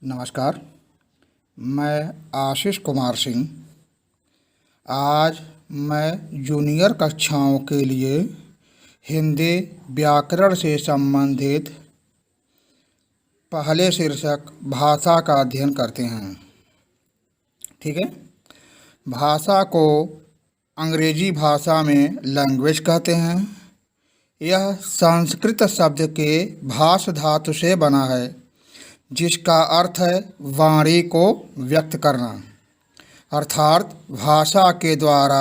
नमस्कार। मैं आशीष कुमार सिंह। आज मैं जूनियर कक्षाओं के लिए हिंदी व्याकरण से संबंधित पहले शीर्षक भाषा का अध्ययन करते हैं। ठीक है। भाषा को अंग्रेजी भाषा में लैंग्वेज कहते हैं। यह संस्कृत शब्द के भाष धातु से बना है, जिसका अर्थ है वाणी को व्यक्त करना। अर्थात भाषा के द्वारा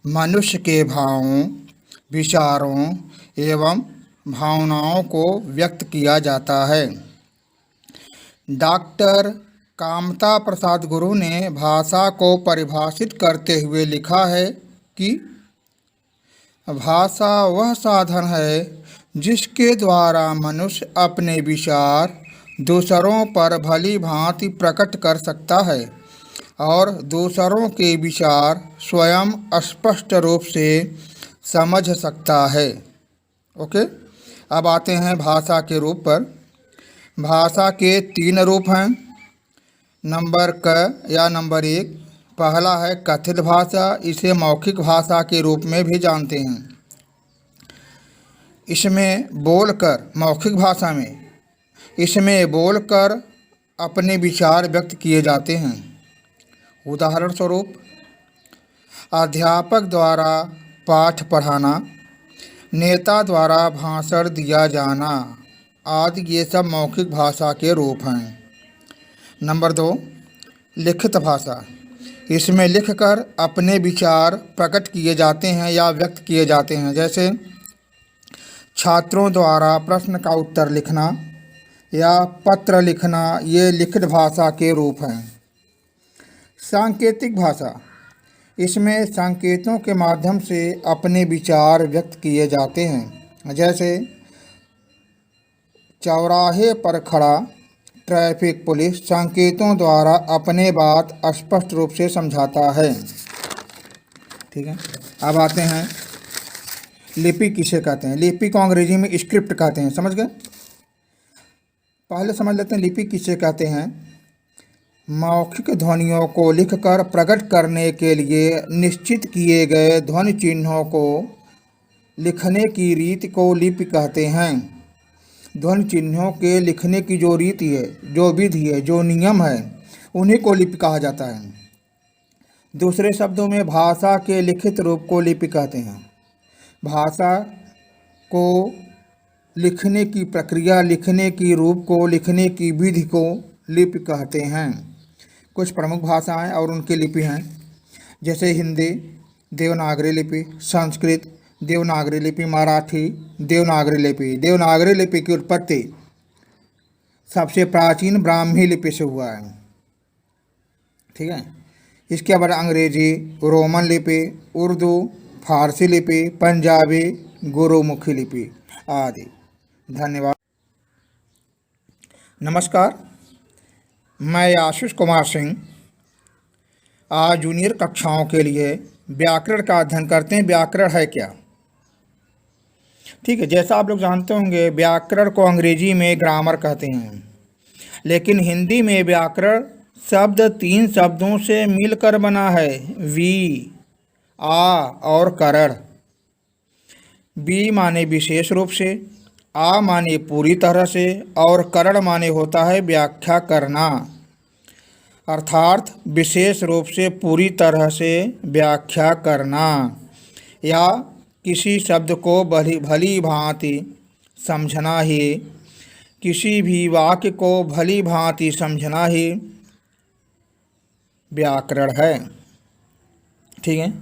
मनुष्य के भावों, विचारों एवं भावनाओं को व्यक्त किया जाता है। डॉक्टर कामता प्रसाद गुरु ने भाषा को परिभाषित करते हुए लिखा है कि भाषा वह साधन है जिसके द्वारा मनुष्य अपने विचार दूसरों पर भली भांति प्रकट कर सकता है और दूसरों के विचार स्वयं स्पष्ट रूप से समझ सकता है। ओके, अब आते हैं भाषा के रूप पर। भाषा के 3 रूप हैं। नंबर 1, पहला है कथित भाषा। इसे मौखिक भाषा के रूप में भी जानते हैं। इसमें बोलकर अपने विचार व्यक्त किए जाते हैं। उदाहरण स्वरूप, अध्यापक द्वारा पाठ पढ़ाना, नेता द्वारा भाषण दिया जाना आदि ये सब मौखिक भाषा के रूप हैं। नंबर 2, लिखित भाषा। इसमें लिखकर अपने विचार प्रकट किए जाते हैं या व्यक्त किए जाते हैं। जैसे छात्रों द्वारा प्रश्न का उत्तर लिखना या पत्र लिखना, ये लिखित भाषा के रूप हैं। सांकेतिक भाषा। इसमें संकेतों के माध्यम से अपने विचार व्यक्त किए जाते हैं। जैसे चौराहे पर खड़ा ट्रैफिक पुलिस संकेतों द्वारा अपने बात स्पष्ट रूप से समझाता है। ठीक है। अब आते हैं लिपि किसे कहते हैं। लिपि को अंग्रेजी में स्क्रिप्ट कहते हैं। समझ गए। पहले समझ लेते हैं लिपि किसे कहते हैं। मौखिक ध्वनियों को लिखकर प्रकट करने के लिए निश्चित किए गए ध्वनि चिन्हों को लिखने की रीति को लिपि कहते हैं। ध्वनि चिन्हों के लिखने की जो रीति है, जो विधि है, जो नियम है, उन्हीं को लिपि कहा जाता है। दूसरे शब्दों में भाषा के लिखित रूप को लिपि कहते हैं। भाषा को लिखने की प्रक्रिया, लिखने की रूप को, लिखने की विधि को लिपि कहते हैं। कुछ प्रमुख भाषाएं और उनकी लिपि हैं। जैसे हिंदी देवनागरी लिपि, संस्कृत देवनागरी लिपि, मराठी देवनागरी लिपि। देवनागरी लिपि की उत्पत्ति सबसे प्राचीन ब्राह्मी लिपि से हुआ है। ठीक है। इसके बाद अंग्रेजी, रोमन लिपि, उर्दू, फारसी लिपि, पंजाबी, गुरुमुखी लिपि आदि। धन्यवाद। नमस्कार। मैं आशीष कुमार सिंह आज जूनियर कक्षाओं के लिए व्याकरण का अध्ययन करते हैं। व्याकरण है क्या? ठीक है। जैसा आप लोग जानते होंगे, व्याकरण को अंग्रेजी में ग्रामर कहते हैं, लेकिन हिंदी में व्याकरण शब्द 3 शब्दों से मिलकर बना है। वी, आ और करण। वी माने विशेष रूप से, आ माने पूरी तरह से और करण माने होता है व्याख्या करना। अर्थात विशेष रूप से, पूरी तरह से व्याख्या करना या किसी शब्द को भली भांति समझना ही, किसी भी वाक्य को भली भांति समझना ही व्याकरण है। ठीक है।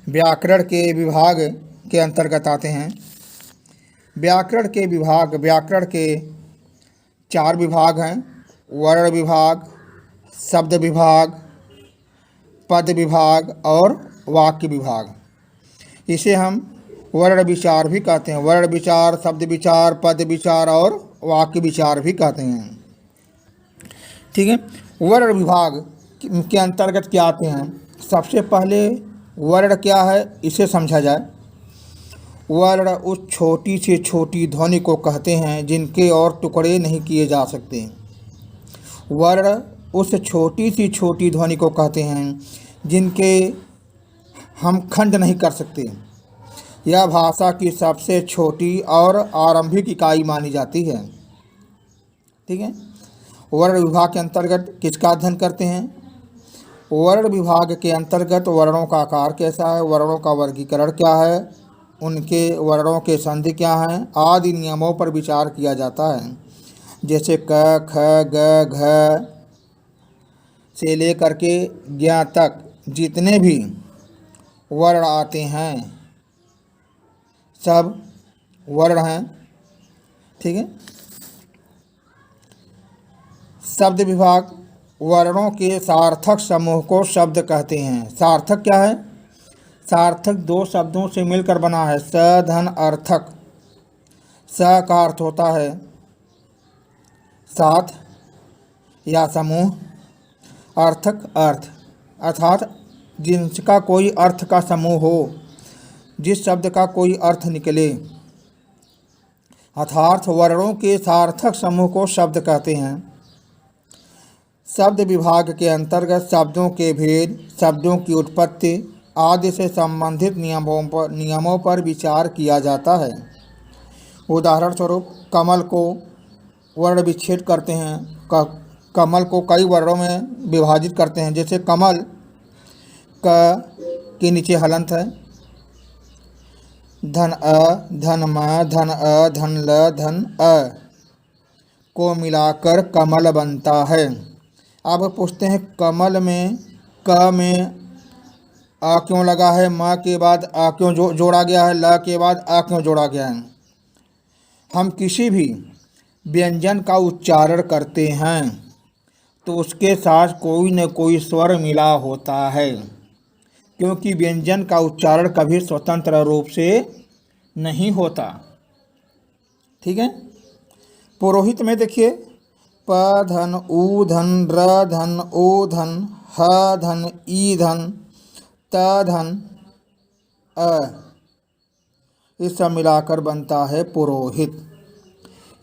व्याकरण के विभाग के अंतर्गत आते हैं। व्याकरण के 4 विभाग हैं। वर्ण विभाग, शब्द विभाग, पद विभाग और वाक्य विभाग। इसे हम वर्ण विचार भी कहते हैं। वर्ण विचार, शब्द विचार, पद विचार और वाक्य विचार भी कहते हैं। ठीक है। वर्ण विभाग के अंतर्गत क्या आते हैं? सबसे पहले वर्ण क्या है इसे समझा जाए। वर्ण उस छोटी से छोटी ध्वनि को कहते हैं जिनके और टुकड़े नहीं किए जा सकते। वर्ण उस छोटी सी छोटी ध्वनि को कहते हैं जिनके हम खंड नहीं कर सकते। यह भाषा की सबसे छोटी और आरंभिक इकाई मानी जाती है। ठीक है। वर्ण विभाग के अंतर्गत किसका अध्ययन करते हैं? वर्ण विभाग के अंतर्गत वर्णों का आकार कैसा है, वर्णों का वर्गीकरण क्या है, उनके वर्णों के संधि क्या हैं आदि नियमों पर विचार किया जाता है। जैसे क, ख, ग, घ से लेकर के ज्ञ तक जितने भी वर्ण आते हैं सब वर्ण हैं। ठीक है। शब्द विभाग वर्णों के सार्थक समूह को शब्द कहते हैं। सार्थक क्या है? सार्थक दो शब्दों से मिलकर बना है। स धन अर्थक। स का अर्थ होता है साथ या समूह, अर्थक अर्थ अर्थात जिसका कोई अर्थ का समूह हो, जिस शब्द का कोई अर्थ निकले। अर्थात वर्णों के सार्थक समूह को शब्द कहते हैं। शब्द विभाग के अंतर्गत शब्दों के भेद, शब्दों की उत्पत्ति आदि से संबंधित नियमों पर विचार किया जाता है। उदाहरण स्वरूप कमल को वर्ण विच्छेद करते हैं। कमल को कई वर्णों में विभाजित करते हैं। जैसे कमल क के नीचे हलंत है, धन अ, धन म, धन अ, धन ल, धन अ को मिलाकर कमल बनता है। अब पूछते हैं कमल में क में आ क्यों लगा है, म के बाद आ क्यों जोड़ा गया है, ल के बाद आ क्यों जोड़ा गया है। हम किसी भी व्यंजन का उच्चारण करते हैं तो उसके साथ कोई न कोई स्वर मिला होता है, क्योंकि व्यंजन का उच्चारण कभी स्वतंत्र रूप से नहीं होता। ठीक है। पुरोहित में देखिए प धन उ धन र धन ओ धन ह धन ई धन त धन अ, इस सब मिलाकर बनता है पुरोहित।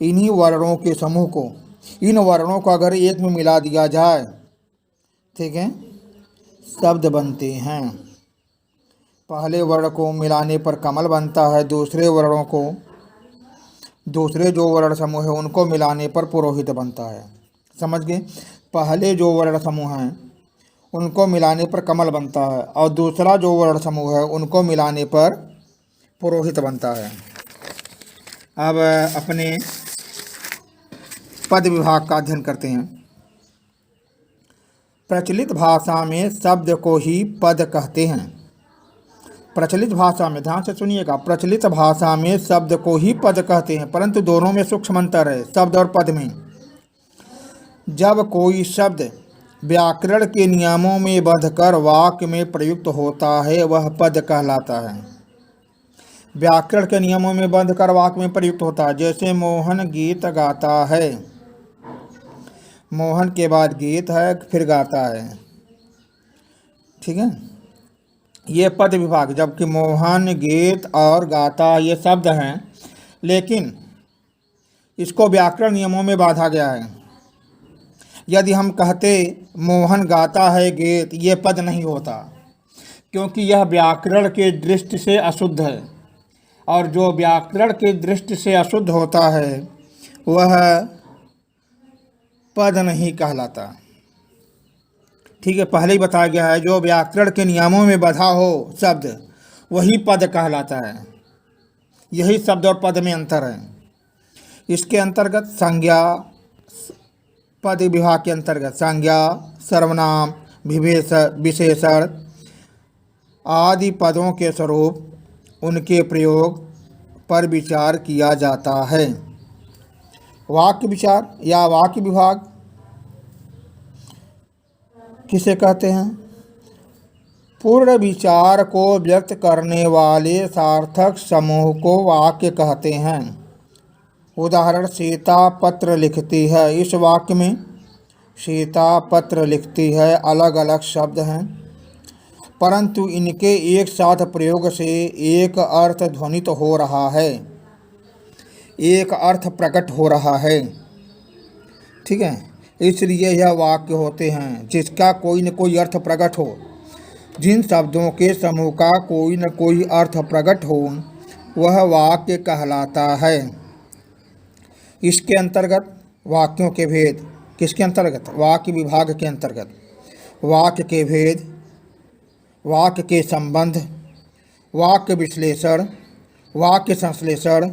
इन्हीं वर्णों के समूह को, इन वर्णों को अगर एक में मिला दिया जाए, ठीक है, शब्द बनते हैं। पहले वर्ण को मिलाने पर कमल बनता है, दूसरे वर्णों को, दूसरे जो वर्ण समूह है उनको मिलाने पर पुरोहित बनता है। समझ गए? पहले जो वर्ण समूह हैं उनको मिलाने पर कमल बनता है और दूसरा जो वर्ण समूह है उनको मिलाने पर पुरोहित बनता है। अब अपने पद विभाग का अध्ययन करते हैं। प्रचलित भाषा में शब्द को ही पद कहते हैं। प्रचलित भाषा में, ध्यान से सुनिएगा, प्रचलित भाषा में शब्द को ही पद कहते हैं, परंतु दोनों में सूक्ष्म अंतर है शब्द और पद में। जब कोई शब्द व्याकरण के नियमों में बंधकर वाक्य में प्रयुक्त होता है वह पद कहलाता है। व्याकरण के नियमों में बंधकर वाक्य में प्रयुक्त होता है। जैसे मोहन गीत गाता है, मोहन के बाद गीत है फिर गाता है। ठीक है। ये पद विभाग, जबकि मोहन गीत और गाता ये शब्द हैं, लेकिन इसको व्याकरण नियमों में बांधा गया है। यदि हम कहते मोहन गाता है गीत, ये पद नहीं होता, क्योंकि यह व्याकरण के दृष्टि से अशुद्ध है, और जो व्याकरण के दृष्टि से अशुद्ध होता है वह पद नहीं कहलाता। ठीक है। पहले ही बताया गया है जो व्याकरण के नियमों में बंधा हो शब्द वही पद कहलाता है। यही शब्द और पद में अंतर है। इसके अंतर्गत संज्ञा, पद विभाग के अंतर्गत संज्ञा, सर्वनाम, विशेषण आदि पदों के स्वरूप, उनके प्रयोग पर विचार किया जाता है। वाक्य विचार या वाक्य विभाग किसे कहते हैं? पूर्ण विचार को व्यक्त करने वाले सार्थक समूह को वाक्य कहते हैं। उदाहरण, सीता पत्र लिखती है। इस वाक्य में सीता पत्र लिखती है अलग अलग शब्द हैं, परंतु इनके एक साथ प्रयोग से एक अर्थ ध्वनित हो रहा है, एक अर्थ प्रकट हो रहा है। ठीक है। इसलिए यह वाक्य होते हैं जिसका कोई न कोई अर्थ प्रकट हो। जिन शब्दों के समूह का कोई न कोई अर्थ प्रकट हो वह वाक्य कहलाता है। इसके अंतर्गत वाक्यों के भेद, किसके अंतर्गत? वाक्य विभाग के अंतर्गत वाक्य के भेद, वाक्य के संबंध, वाक्य विश्लेषण, वाक्य संश्लेषण,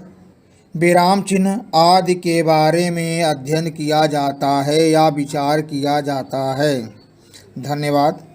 विराम चिन्ह आदि के बारे में अध्ययन किया जाता है या विचार किया जाता है। धन्यवाद।